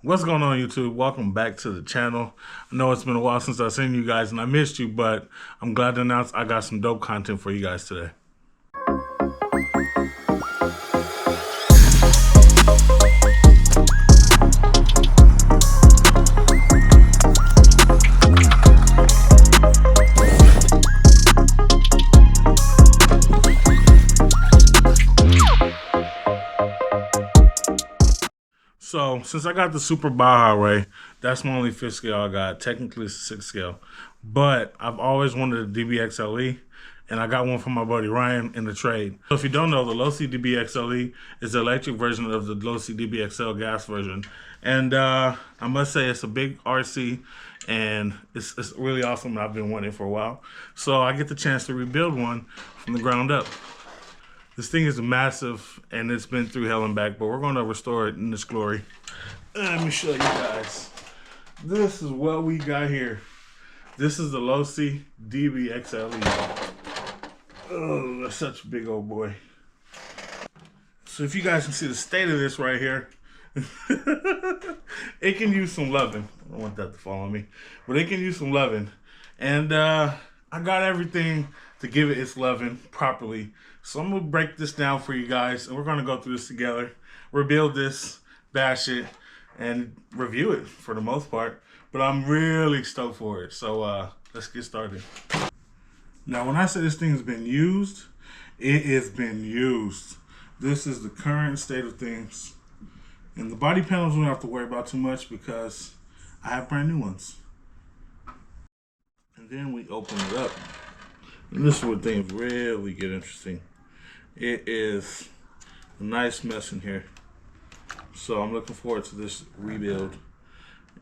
What's going on, YouTube? Welcome back to the channel. I know it's been a while since I've seen you guys and I missed you, but I'm glad to announce I got some dope content for you guys today. So, since I got the Super Baja Ray, that's my only 5th scale I got. Technically, it's a 6th scale. But I've always wanted a DBXLE, and I got one from my buddy Ryan in the trade. So if you don't know, the Losi DBXLE is the electric version of the Losi DBXL gas version. And I must say, it's a big RC, and it's really awesome, and I've been wanting it for a while. So I get the chance to rebuild one from the ground up. This thing is massive, and it's been through hell and back, but we're going to restore it in its glory. Let me show you guys. This is what we got here. This is the Losi DBXLE. Oh, that's such a big old boy. So if you guys can see the state of this right here, it can use some loving. I don't want that to fall on me, but it can use some loving. And I got everything to give it its loving properly. So I'm gonna break this down for you guys, and we're gonna go through this together, rebuild this, bash it, and review it for the most part. But I'm really stoked for it. So let's get started. Now, when I say this thing has been used, it has been used. This is the current state of things. And the body panels we don't have to worry about too much because I have brand new ones. And then we open it up. And this is where things really get interesting. It is a nice mess in here. So I'm looking forward to this rebuild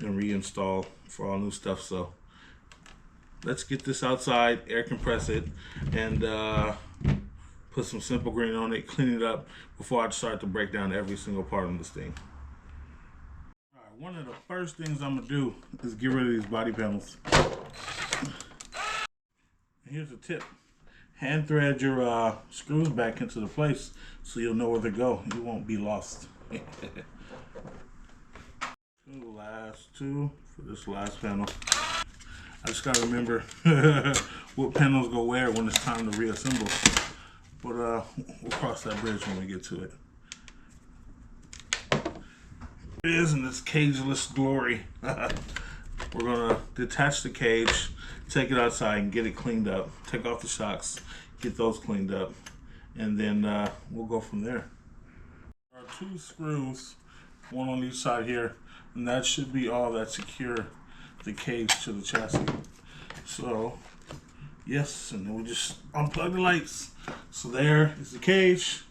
and reinstall for all new stuff. So let's get this outside, air compress it, and put some simple green on it, clean it up before I start to break down every single part of this thing. All right, one of the first things I'm gonna do is get rid of these body panels. Here's a tip. Hand thread your screws back into the place so you'll know where they go. You won't be lost. Last two for this last panel. I just gotta remember what panels go where when it's time to reassemble. But we'll cross that bridge when we get to it. It is in its cageless glory. We're gonna detach the cage, take it outside and get it cleaned up. Take off the shocks, get those cleaned up, and then we'll go from there. There are 2 screws, one on each side here, and that should be all that secure the cage to the chassis. So, yes, and then we just unplug the lights. So there is the cage,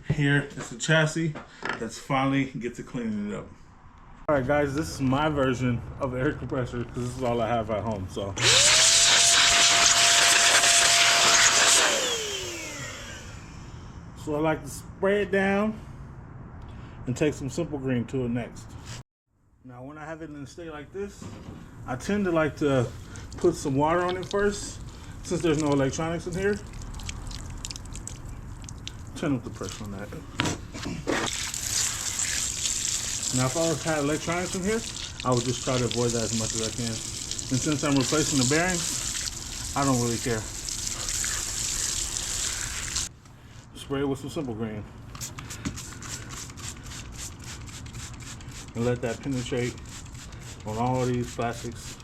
here is the chassis. Let's finally get to cleaning it up. All right, guys, this is my version of the air compressor because this is all I have at home. So I like to spray it down and take some simple green to it next. Now, when I have it in a state like this, I tend to like to put some water on it first, since there's no electronics in here. Turn up the pressure on that. Now, if I had electronics in here, I would just try to avoid that as much as I can. And since I'm replacing the bearings, I don't really care. Spray it with some simple green. And let that penetrate on all of these plastics.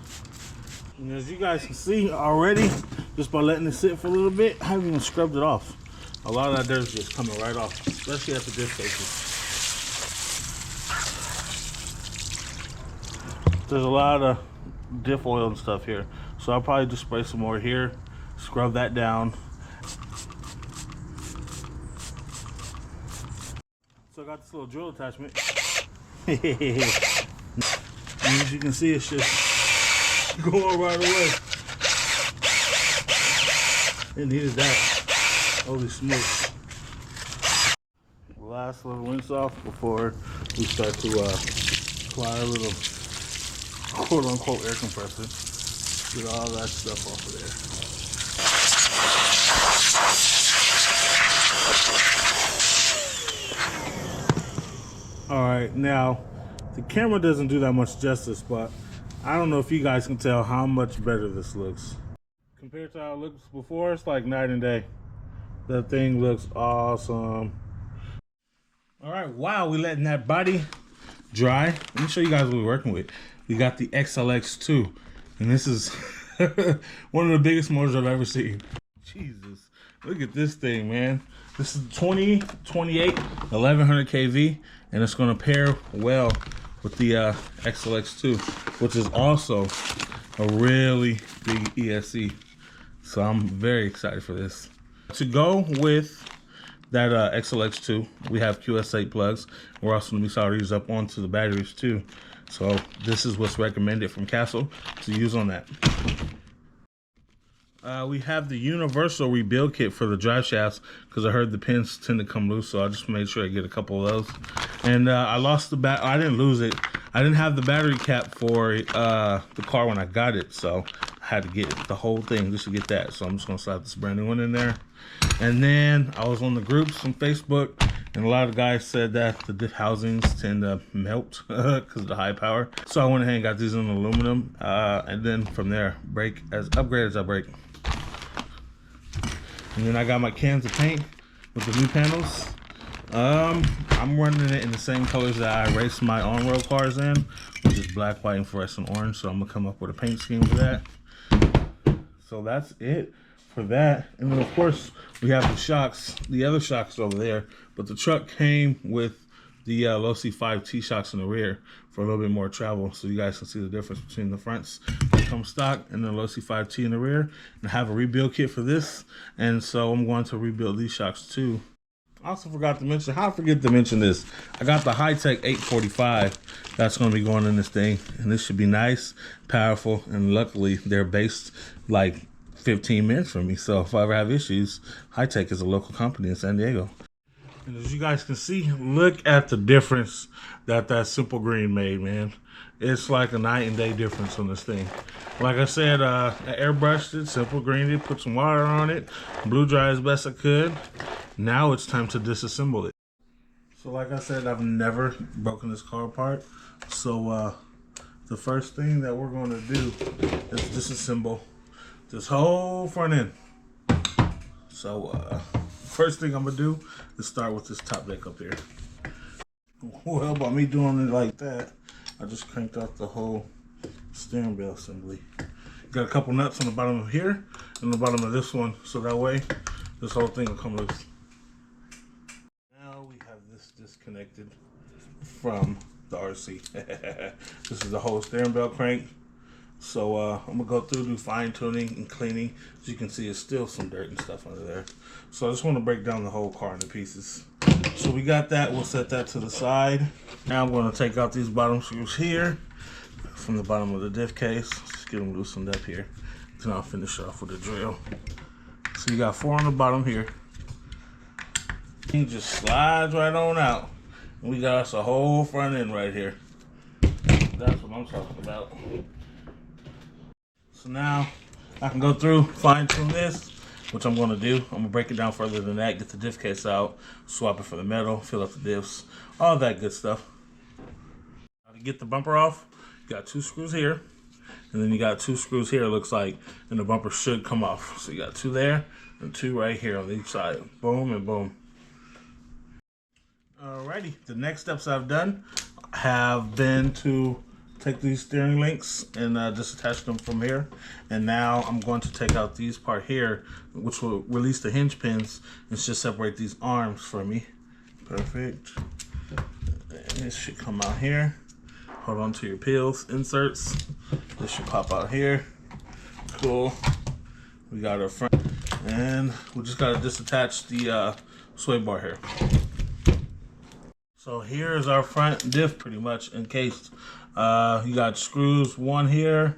And as you guys can see already, just by letting it sit for a little bit, I haven't even scrubbed it off. A lot of that dirt's just coming right off, especially at the diff faces. There's a lot of diff oil and stuff here, so I'll probably just spray some more here, scrub that down. So I got this little drill attachment. And as you can see, it's just going right away. It needed that. Holy smokes. Last little rinse off before we start to apply a little quote-unquote air compressor. Get all that stuff off of there. All right, now The camera doesn't do that much justice, but I don't know if you guys can tell how much better this looks. Compared to how it looks before, it's like night and day. That thing looks awesome. All right, wow, we letting that body dry. Let me show you guys what we're working with. We got the XLX2, and this is one of the biggest motors I've ever seen. Jesus, look at this thing, man. This is 2028 1100 kV, and it's going to pair well with the XLX2, which is also a really big ESC. So I'm very excited for this. To go with that XLX2, we have QS8 plugs. We're also going to be solder these up onto the batteries too. So this is what's recommended from Castle to use on that. We have the universal rebuild kit for the drive shafts because I heard the pins tend to come loose, so I just made sure I get a couple of those. And I lost the I didn't lose it. I didn't have the battery cap for the car when I got it, so I had to get the whole thing just to get that. So I'm just gonna slap this brand new one in there. And then I was on the groups on Facebook, and a lot of guys said that the diff housings tend to melt because of the high power. So I went ahead and got these in aluminum, and then from there, brake as upgrade as I brake. And then I got my cans of paint with the new panels. I'm running it in the same colors that I race my on-road cars in, which is black, white, and fluorescent orange. So I'm gonna come up with a paint scheme for that. So that's it for that. And then of course we have the shocks, the other shocks over there, but the truck came with the Losi 5T shocks in the rear for a little bit more travel, so you guys can see the difference between the fronts that come stock and the Losi 5T in the rear. And I have a rebuild kit for this, and so I'm going to rebuild these shocks too. I also forgot to mention, how I forget to mention this, I got the high-tech 845 that's going to be going in this thing, and this should be nice, powerful, and luckily they're based like 15 minutes from me, so if I ever have issues, High-Tech is a local company in San Diego. And as you guys can see, look at the difference that Simple Green made, man. It's like a night and day difference on this thing. Like I said, I airbrushed it, Simple Greened it, put some water on it, blew dry as best I could. Now it's time to disassemble it. So like I said, I've never broken this car apart. So the first thing that we're going to do is disassemble this whole front end. So first thing I'm gonna do is start with this top deck up here. Well, by me doing it like that, I just cranked out the whole steering wheel assembly. Got a couple nuts on the bottom of here and the bottom of this one, so that way this whole thing will come loose. Now we have this disconnected from the RC. This is the whole steering wheel crank. So I'm gonna go through, do fine tuning and cleaning. As you can see, it's still some dirt and stuff under there. So I just want to break down the whole car into pieces. So we got that, we'll set that to the side. Now I'm gonna take out these bottom screws here from the bottom of the diff case. Just get them loosened up here. Then I'll finish off with a drill. So you got 4 on the bottom here. He just slides right on out. And we got us a whole front end right here. That's what I'm talking about. So now I can go through, fine tune this, which I'm going to do. I'm going to break it down further than that, get the diff case out, swap it for the metal, fill up the diffs, all that good stuff. Now to get the bumper off, you got 2 screws here, and then you got 2 screws here, it looks like, and the bumper should come off. So you got 2 there and 2 right here on each side. Boom and boom. Alrighty, the next steps I've done have been to take these steering links and just attach them from here. And now I'm going to take out these part here, which will release the hinge pins and just separate these arms for me. Perfect. And this should come out here. Hold on to your peels, inserts. This should pop out here. Cool. We got our front, and we just got to disattach the sway bar here. So here's our front diff pretty much encased. You got screws, 1 here,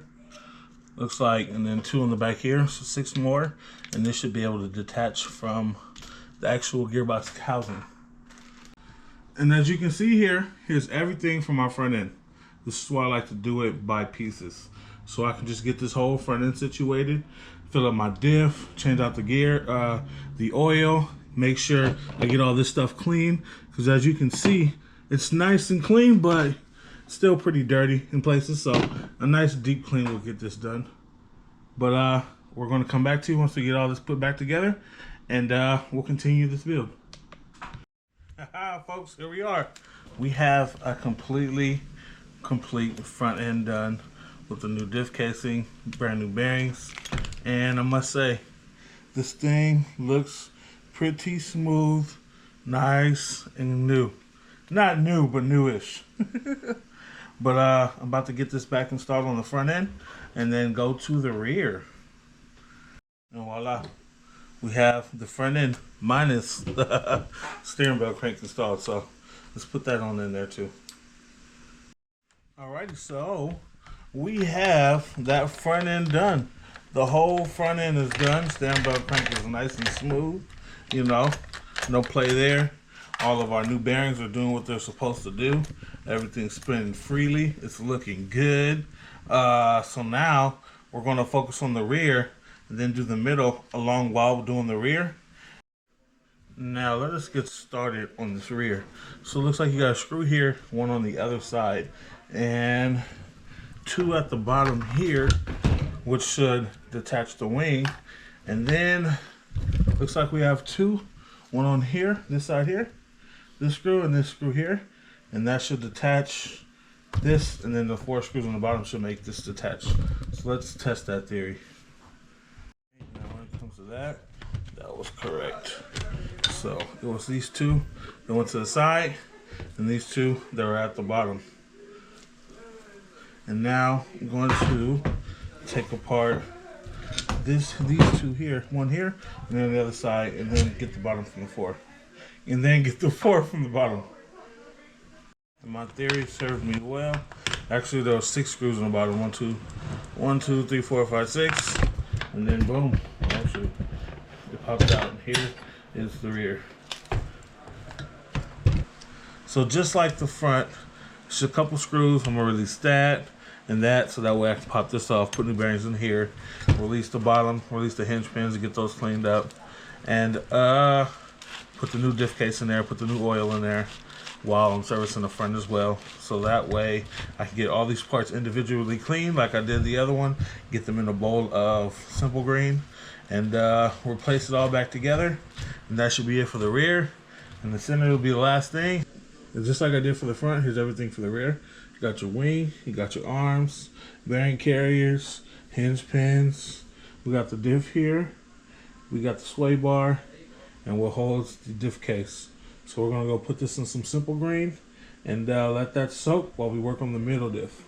looks like, and then 2 in the back here, so 6 more, and this should be able to detach from the actual gearbox housing. And as you can see here, here's everything from our front end. This is why I like to do it by pieces. So I can just get this whole front end situated, fill up my diff, change out the gear, the oil, make sure I get all this stuff clean, because as you can see, it's nice and clean, but Still pretty dirty in places, so a nice deep clean will get this done. But we're going to come back to you once we get all this put back together, and we'll continue this build. Folks, here we are. We have a completely complete front end done with the new diff casing, brand new bearings, and I must say, this thing looks pretty smooth, nice, and new. Not new, but newish. But I'm about to get this back installed on the front end and then go to the rear. And voila, we have the front end minus the steering belt crank installed. So let's put that on in there too. Alrighty, so we have that front end done. The whole front end is done. Steering belt crank is nice and smooth. You know, no play there. All of our new bearings are doing what they're supposed to do. Everything's spinning freely. It's looking good. So now we're going to focus on the rear and then do the middle along while doing the rear. Now let us get started on this rear. So it looks like you got a screw here, one on the other side, and two at the bottom here, which should detach the wing. And then looks like we have two, one on here, this side here, this screw and this screw here, and that should detach this, and then the 4 screws on the bottom should make this detach. So let's test that theory. Now when it comes to that, that was correct. So it was these two that went to the side, and these two that were at the bottom. And now I'm going to take apart these two here, one here, and then the other side, and then get the bottom from the 4. And then get the 4 from the bottom. And my theory served me well. Actually, there were 6 screws on the bottom. 1, 2, 3, 4, 5, 6. And then boom. Actually, it popped out. And here is the rear. So just like the front, just a couple screws. I'm going to release that and that, so that way I can pop this off, put new bearings in here, release the bottom, release the hinge pins and get those cleaned up. And put the new diff case in there, put the new oil in there while I'm servicing the front as well. So that way I can get all these parts individually cleaned like I did the other one, get them in a bowl of simple green, and replace it all back together. And that should be it for the rear. And the center will be the last thing. And just like I did for the front, here's everything for the rear. You got your wing, you got your arms, bearing carriers, hinge pins. We got the diff here. We got the sway bar, and what holds the diff case. So we're gonna go put this in some simple green and let that soak while we work on the middle diff.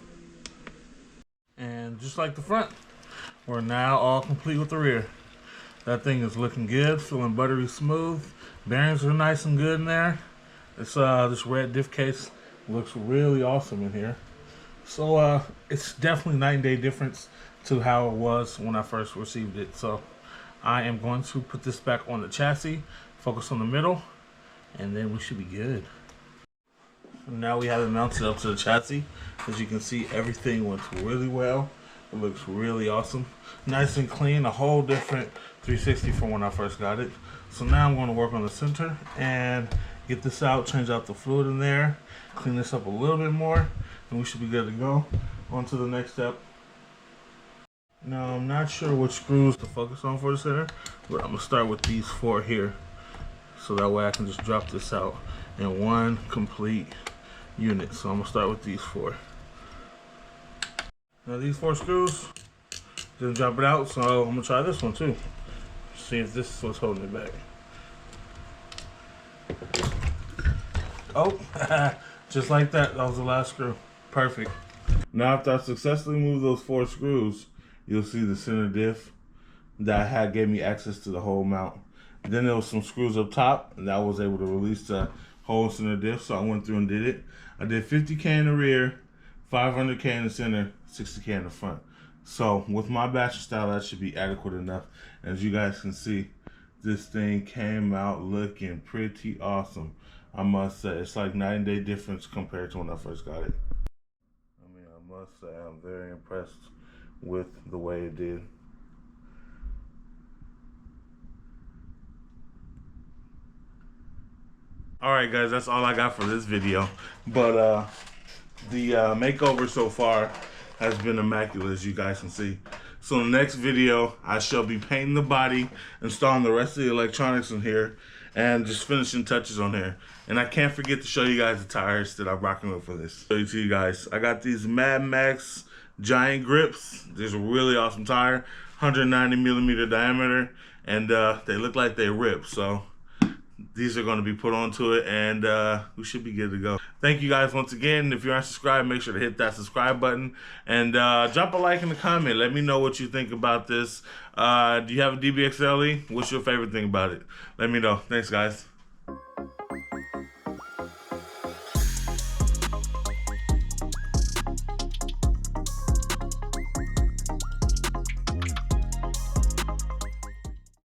And just like the front, we're now all complete with the rear. That thing is looking good, feeling buttery smooth. Bearings are nice and good in there. This red diff case looks really awesome in here. So it's definitely night and day difference to how it was when I first received it. So I am going to put this back on the chassis, focus on the middle, and then we should be good. Now we have it mounted up to the chassis. As you can see, everything went really well. It looks really awesome. Nice and clean, a whole different 360 from when I first got it. So now I'm going to work on the center and get this out, change out the fluid in there, clean this up a little bit more, and we should be good to go. On to the next step. Now I'm not sure which screws to focus on for the center, but I'm going to start with these 4 here. So that way I can just drop this out in one complete unit. So I'm going to start with these 4. Now these 4 screws, didn't drop it out, so I'm going to try this one too. See if this is what's holding it back. Oh, just like that, that was the last screw. Perfect. Now after I successfully moved those 4 screws, you'll see the center diff that had gave me access to the whole mount. Then there was some screws up top, and I was able to release the whole center diff, so I went through and did it. I did 50K in the rear, 500K in the center, 60K in the front. So with my bachelor style, that should be adequate enough. As you guys can see, this thing came out looking pretty awesome. I must say, it's like night and day difference compared to when I first got it. I mean, I must say I'm very impressed with the way it did. Alright guys, that's all I got for this video. But The makeover so far has been immaculate, as you guys can see. So in the next video, I shall be painting the body, installing the rest of the electronics in here, and just finishing touches on here. And I can't forget to show you guys the tires that I'm rocking with for this. Show you to you guys. I got these Mad Max giant grips. These are really awesome tire, 190 millimeter diameter, and they look like they rip. So these are going to be put onto it, and we should be good to go. Thank you guys once again. If you aren't subscribed, make sure to hit that subscribe button, and drop a like in the comment. Let me know what you think about this. Do you have a DBXLE? What's your favorite thing about it? Let me know. Thanks, guys.